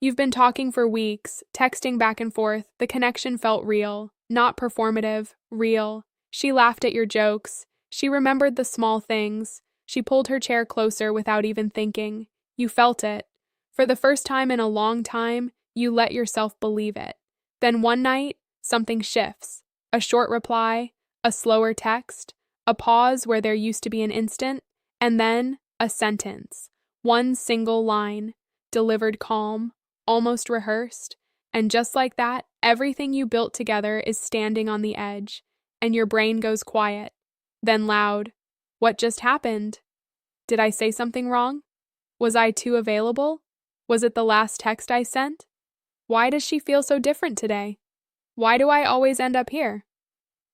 You've been talking for weeks, texting back and forth. The connection felt real, not performative, real. She laughed at your jokes. She remembered the small things. She pulled her chair closer without even thinking. You felt it. For the first time in a long time, you let yourself believe it. Then one night, something shifts. A short reply, a slower text, a pause where there used to be an instant, and then a sentence. One single line, delivered calm, almost rehearsed, and just like that, everything you built together is standing on the edge, and your brain goes quiet, then loud. What just happened? Did I say something wrong? Was I too available? Was it the last text I sent? Why does she feel so different today? Why do I always end up here?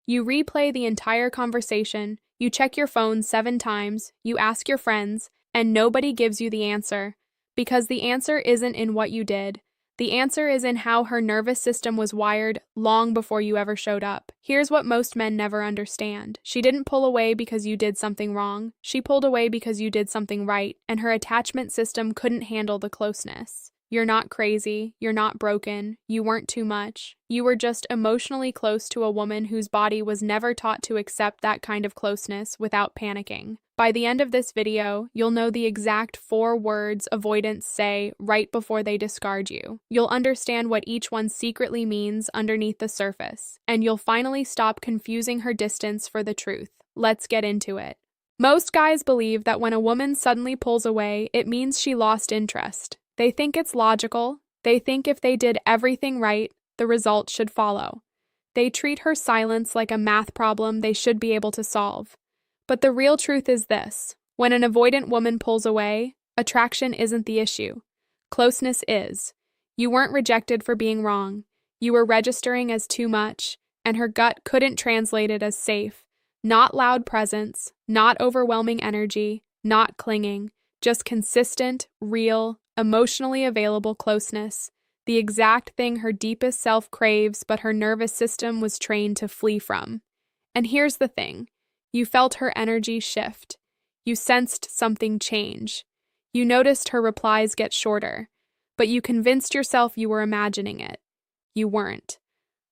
You replay the entire conversation, you check your phone 7 times, you ask your friends, and nobody gives you the answer. Because the answer isn't in what you did. The answer is in how her nervous system was wired long before you ever showed up. Here's what most men never understand. She didn't pull away because you did something wrong. She pulled away because you did something right, and her attachment system couldn't handle the closeness. You're not crazy. You're not broken. You weren't too much. You were just emotionally close to a woman whose body was never taught to accept that kind of closeness without panicking. By the end of this video, you'll know the exact 4 words avoidants say right before they discard you. You'll understand what each one secretly means underneath the surface, and you'll finally stop confusing her distance for the truth. Let's get into it. Most guys believe that when a woman suddenly pulls away, it means she lost interest. They think it's logical. They think if they did everything right, the result should follow. They treat her silence like a math problem they should be able to solve. But the real truth is this: when an avoidant woman pulls away, attraction isn't the issue. Closeness is. You weren't rejected for being wrong. You were registering as too much, and her gut couldn't translate it as safe. Not loud presence, not overwhelming energy, not clinging, just consistent, real, emotionally available closeness. The exact thing her deepest self craves, but her nervous system was trained to flee from. And here's the thing. You felt her energy shift. You sensed something change. You noticed her replies get shorter, but you convinced yourself you were imagining it. You weren't.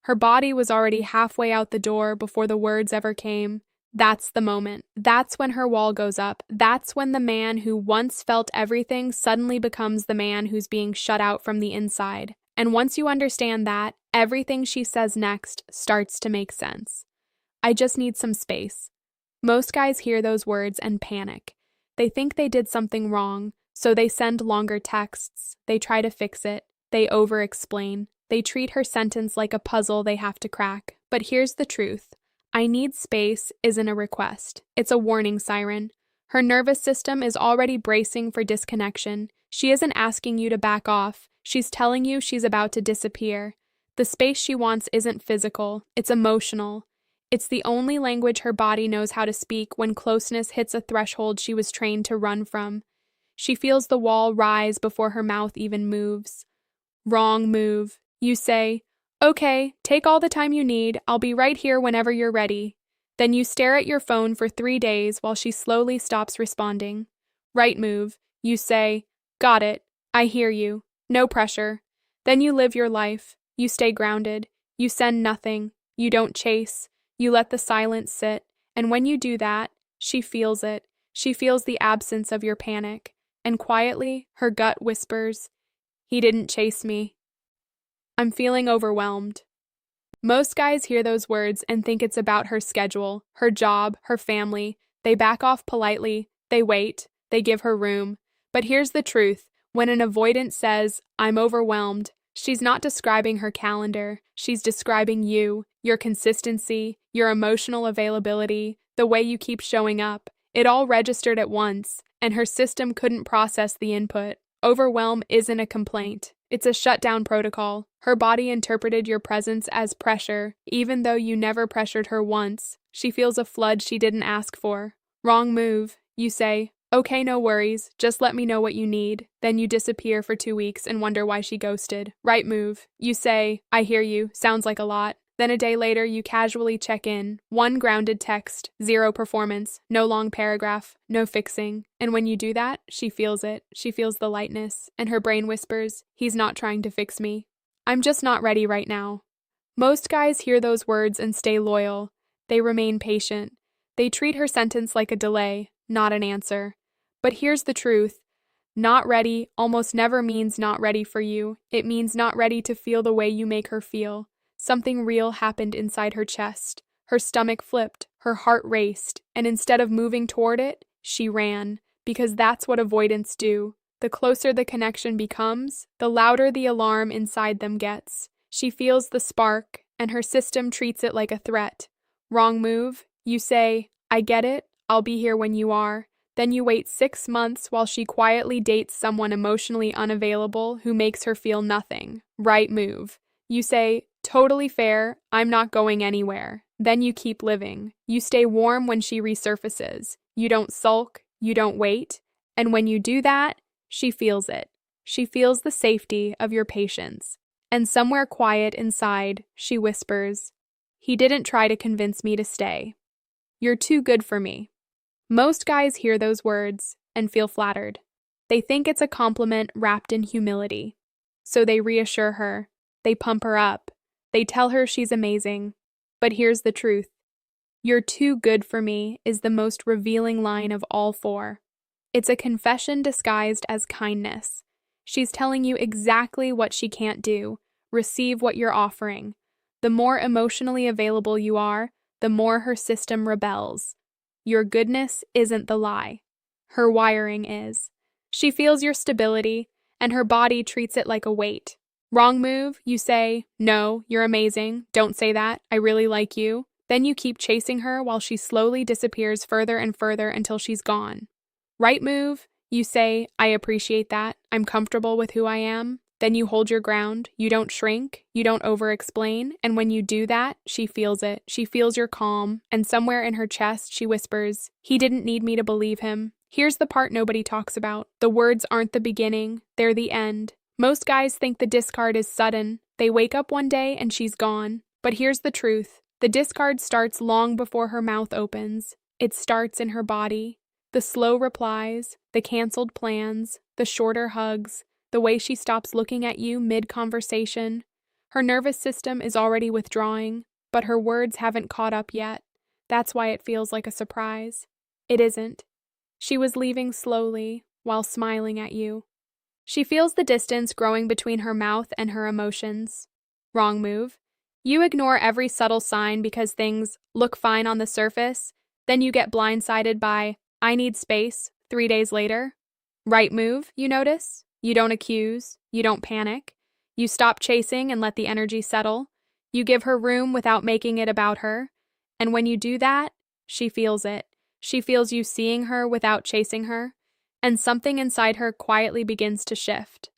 Her body was already halfway out the door before the words ever came. That's the moment. That's when her wall goes up. That's when the man who once felt everything suddenly becomes the man who's being shut out from the inside. And once you understand that, everything she says next starts to make sense. I just need some space. Most guys hear those words and panic. They think they did something wrong, so they send longer texts. They try to fix it. They over-explain. They treat her sentence like a puzzle they have to crack. But here's the truth. I need space isn't a request. It's a warning siren. Her nervous system is already bracing for disconnection. She isn't asking you to back off. She's telling you she's about to disappear. The space she wants isn't physical. It's emotional. It's the only language her body knows how to speak when closeness hits a threshold she was trained to run from. She feels the wall rise before her mouth even moves. Wrong move. You say, "Okay, take all the time you need. I'll be right here whenever you're ready." Then you stare at your phone for 3 days while she slowly stops responding. Right move. You say, "Got it. I hear you. No pressure." Then you live your life. You stay grounded. You send nothing. You don't chase. You let the silence sit, and when you do that, she feels it. She feels the absence of your panic, and quietly, her gut whispers, "He didn't chase me. I'm feeling overwhelmed." Most guys hear those words and think it's about her schedule, her job, her family. They back off politely, they wait, they give her room. But here's the truth. When an avoidant says, "I'm overwhelmed," she's not describing her calendar. She's describing you, your consistency, your emotional availability, the way you keep showing up. It all registered at once, and her system couldn't process the input. Overwhelm isn't a complaint. It's a shutdown protocol. Her body interpreted your presence as pressure, even though you never pressured her once. She feels a flood she didn't ask for. Wrong move. You say, "Okay, no worries, just let me know what you need." Then you disappear for 2 weeks and wonder why she ghosted. Right move. You say, "I hear you, sounds like a lot." Then a day later, you casually check in. One grounded text, zero performance, no long paragraph, no fixing. And when you do that, she feels it. She feels the lightness, and her brain whispers, "He's not trying to fix me. I'm just not ready right now." Most guys hear those words and stay loyal. They remain patient. They treat her sentence like a delay, not an answer. But here's the truth. Not ready almost never means not ready for you. It means not ready to feel the way you make her feel. Something real happened inside her chest. Her stomach flipped, her heart raced, and instead of moving toward it, she ran, because that's what avoidants do. The closer the connection becomes, the louder the alarm inside them gets. She feels the spark, and her system treats it like a threat. Wrong move, you say, "I get it, I'll be here when you are." Then you wait 6 months while she quietly dates someone emotionally unavailable who makes her feel nothing. Right move. You say, "Totally fair, I'm not going anywhere." Then you keep living. You stay warm when she resurfaces. You don't sulk, you don't wait. And when you do that, she feels it. She feels the safety of your patience. And somewhere quiet inside, she whispers, "He didn't try to convince me to stay. You're too good for me." Most guys hear those words and feel flattered. They think it's a compliment wrapped in humility. So they reassure her. They pump her up. They tell her she's amazing. But here's the truth. "You're too good for me" is the most revealing line of all four. It's a confession disguised as kindness. She's telling you exactly what she can't do. Receive what you're offering. The more emotionally available you are, the more her system rebels. Your goodness isn't the lie. Her wiring is. She feels your stability, and her body treats it like a weight. Wrong move, you say, "No, you're amazing. Don't say that. I really like you." Then you keep chasing her while she slowly disappears further and further until she's gone. Right move, you say, "I appreciate that. I'm comfortable with who I am." Then you hold your ground. You don't shrink. You don't over-explain. And when you do that, she feels it. She feels your calm. And somewhere in her chest, she whispers, "He didn't need me to believe him." Here's the part nobody talks about. The words aren't the beginning. They're the end. Most guys think the discard is sudden. They wake up one day and she's gone. But here's the truth. The discard starts long before her mouth opens. It starts in her body. The slow replies, the canceled plans, the shorter hugs, the way she stops looking at you mid-conversation. Her nervous system is already withdrawing, but her words haven't caught up yet. That's why it feels like a surprise. It isn't. She was leaving slowly, while smiling at you. She feels the distance growing between her mouth and her emotions. Wrong move. You ignore every subtle sign because things look fine on the surface, then you get blindsided by, "I need space," 3 days later. Right move, you notice? You don't accuse, you don't panic. You stop chasing and let the energy settle. You give her room without making it about her. And when you do that, she feels it. She feels you seeing her without chasing her. And something inside her quietly begins to shift.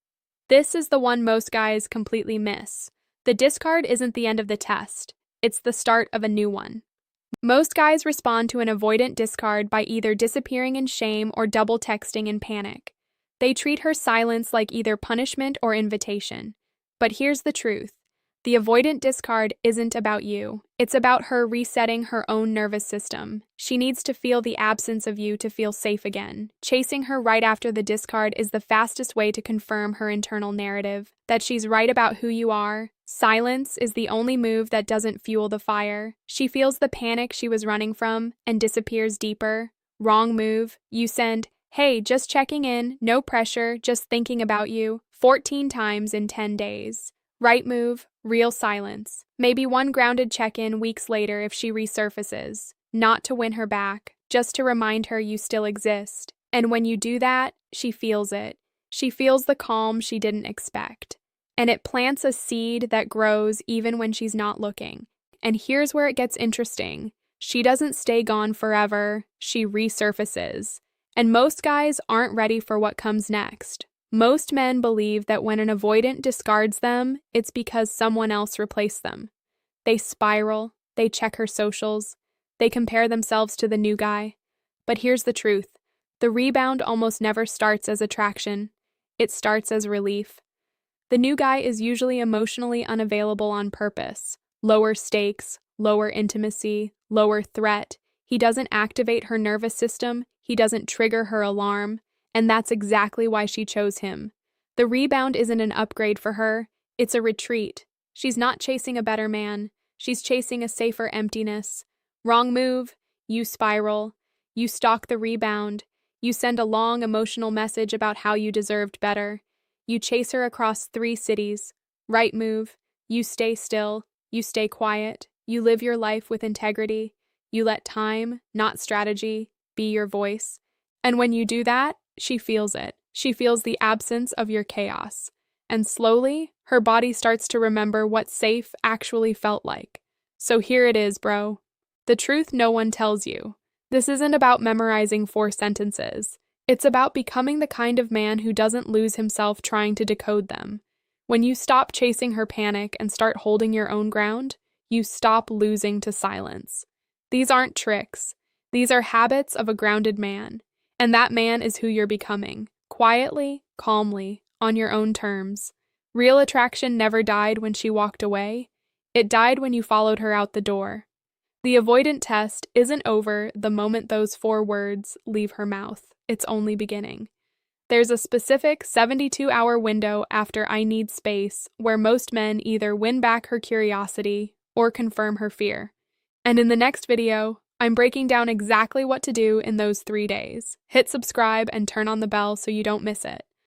This is the one most guys completely miss. The discard isn't the end of the test. It's the start of a new one. Most guys respond to an avoidant discard by either disappearing in shame or double texting in panic. They treat her silence like either punishment or invitation. But here's the truth. The avoidant discard isn't about you. It's about her resetting her own nervous system. She needs to feel the absence of you to feel safe again. Chasing her right after the discard is the fastest way to confirm her internal narrative, that she's right about who you are. Silence is the only move that doesn't fuel the fire. She feels the panic she was running from and disappears deeper. Wrong move. You send, "Hey, just checking in, no pressure, just thinking about you," 14 times in 10 days. Right move, real silence. Maybe one grounded check-in weeks later if she resurfaces. Not to win her back, just to remind her you still exist. And when you do that, she feels it. She feels the calm she didn't expect. And it plants a seed that grows even when she's not looking. And here's where it gets interesting. She doesn't stay gone forever, she resurfaces. And most guys aren't ready for what comes next. Most men believe that when an avoidant discards them, it's because someone else replaced them. They spiral, they check her socials, they compare themselves to the new guy. But here's the truth. The rebound almost never starts as attraction. It starts as relief. The new guy is usually emotionally unavailable on purpose. Lower stakes, lower intimacy, lower threat. He doesn't activate her nervous system, he doesn't trigger her alarm, and that's exactly why she chose him. The rebound isn't an upgrade for her, it's a retreat. She's not chasing a better man, she's chasing a safer emptiness. Wrong move, you spiral. You stalk the rebound. You send a long emotional message about how you deserved better. You chase her across 3 cities. Right move, you stay still, you stay quiet, you live your life with integrity. You let time, not strategy, be your voice. And when you do that, she feels it. She feels the absence of your chaos. And slowly, her body starts to remember what safe actually felt like. So here it is, bro. The truth no one tells you. This isn't about memorizing 4 sentences. It's about becoming the kind of man who doesn't lose himself trying to decode them. When you stop chasing her panic and start holding your own ground, you stop losing to silence. These aren't tricks. These are habits of a grounded man. And that man is who you're becoming. Quietly, calmly, on your own terms. Real attraction never died when she walked away. It died when you followed her out the door. The avoidant test isn't over the moment those 4 words leave her mouth. It's only beginning. There's a specific 72-hour window after "I need space" where most men either win back her curiosity or confirm her fear. And in the next video, I'm breaking down exactly what to do in those 3 days. Hit subscribe and turn on the bell so you don't miss it.